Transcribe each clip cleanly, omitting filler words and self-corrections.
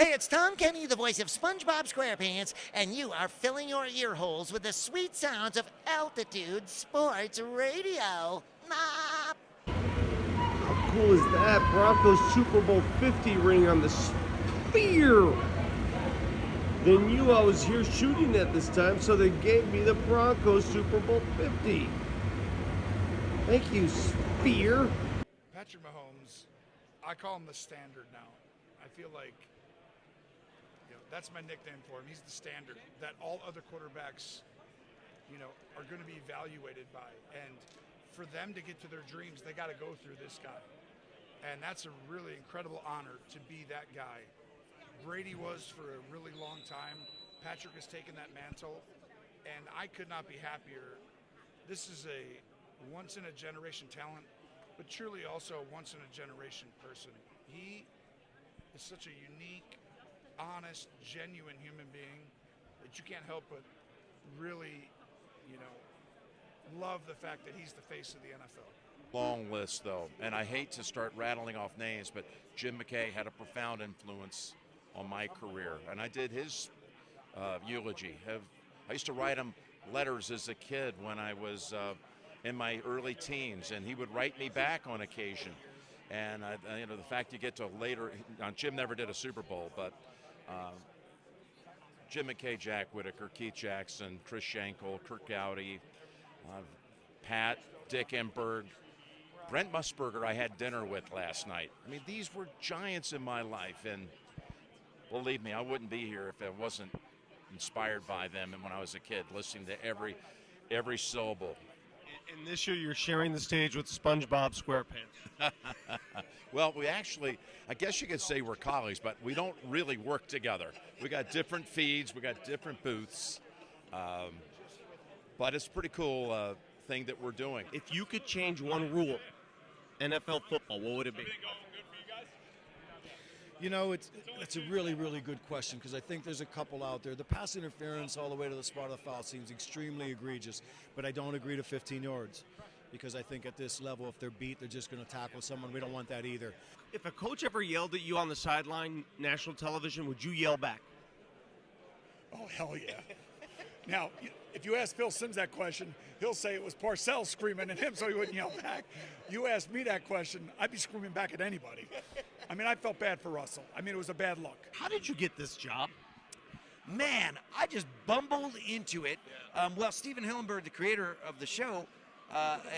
Hey, it's Tom Kenny, the voice of SpongeBob SquarePants, and you are filling your ear holes with the sweet sounds of Altitude Sports Radio. Ah. How cool is that? Broncos Super Bowl 50 ring on the Sphere. They knew I was here shooting at this time, so they gave me the Broncos Super Bowl 50. Thank you, Sphere. Patrick Mahomes, I call him the standard now. I feel like that's my nickname for him. He's the standard that all other quarterbacks, are going to be evaluated by. And for them to get to their dreams, they got to go through this guy. And that's a really incredible honor to be that guy. Brady was for a really long time. Patrick has taken that mantle, and I could not be happier. This is a once-in-a-generation talent, but truly also a once-in-a-generation person. He is such a unique, honest, genuine human being that you can't help but really, love the fact that he's the face of the NFL. Long list, though, and I hate to start rattling off names, but Jim McKay had a profound influence on my career, and I did his eulogy. I used to write him letters as a kid when I was in my early teens, and he would write me back on occasion. And the fact you get to later, Jim never did a Super Bowl, but Jim McKay, Jack Whitaker, Keith Jackson, Chris Schenkel, Kirk Gowdy, Pat, Dick Enberg, Brent Musburger I had dinner with last night. I mean, these were giants in my life, and believe me, I wouldn't be here if I wasn't inspired by them and when I was a kid, listening to every syllable. And this year you're sharing the stage with SpongeBob SquarePants. Well, we actually, I guess you could say we're colleagues, but we don't really work together. We got different feeds, we got different booths, but it's a pretty cool thing that we're doing. If you could change one rule, NFL football, what would it be? It's a really, really good question because I think there's a couple out there. The pass interference all the way to the spot of the foul seems extremely egregious, but I don't agree to 15 yards because I think at this level, if they're beat, they're just going to tackle someone. We don't want that either. If a coach ever yelled at you on the sideline, national television, would you yell back? Oh, hell yeah. Now, if you ask Phil Simms that question, he'll say it was Parcells screaming at him so he wouldn't yell back. You asked me that question, I'd be screaming back at anybody. I mean, I felt bad for Russell. I mean, it was a bad look. How did you get this job? Man, I just bumbled into it. Well, Steven Hillenberg, the creator of the show,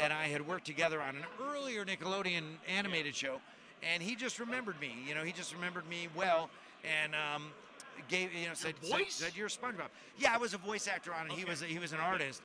and I had worked together on an earlier Nickelodeon animated show, and he just remembered me. He just remembered me well, and said, you're SpongeBob. Yeah, I was a voice actor on it. Okay. He was an artist.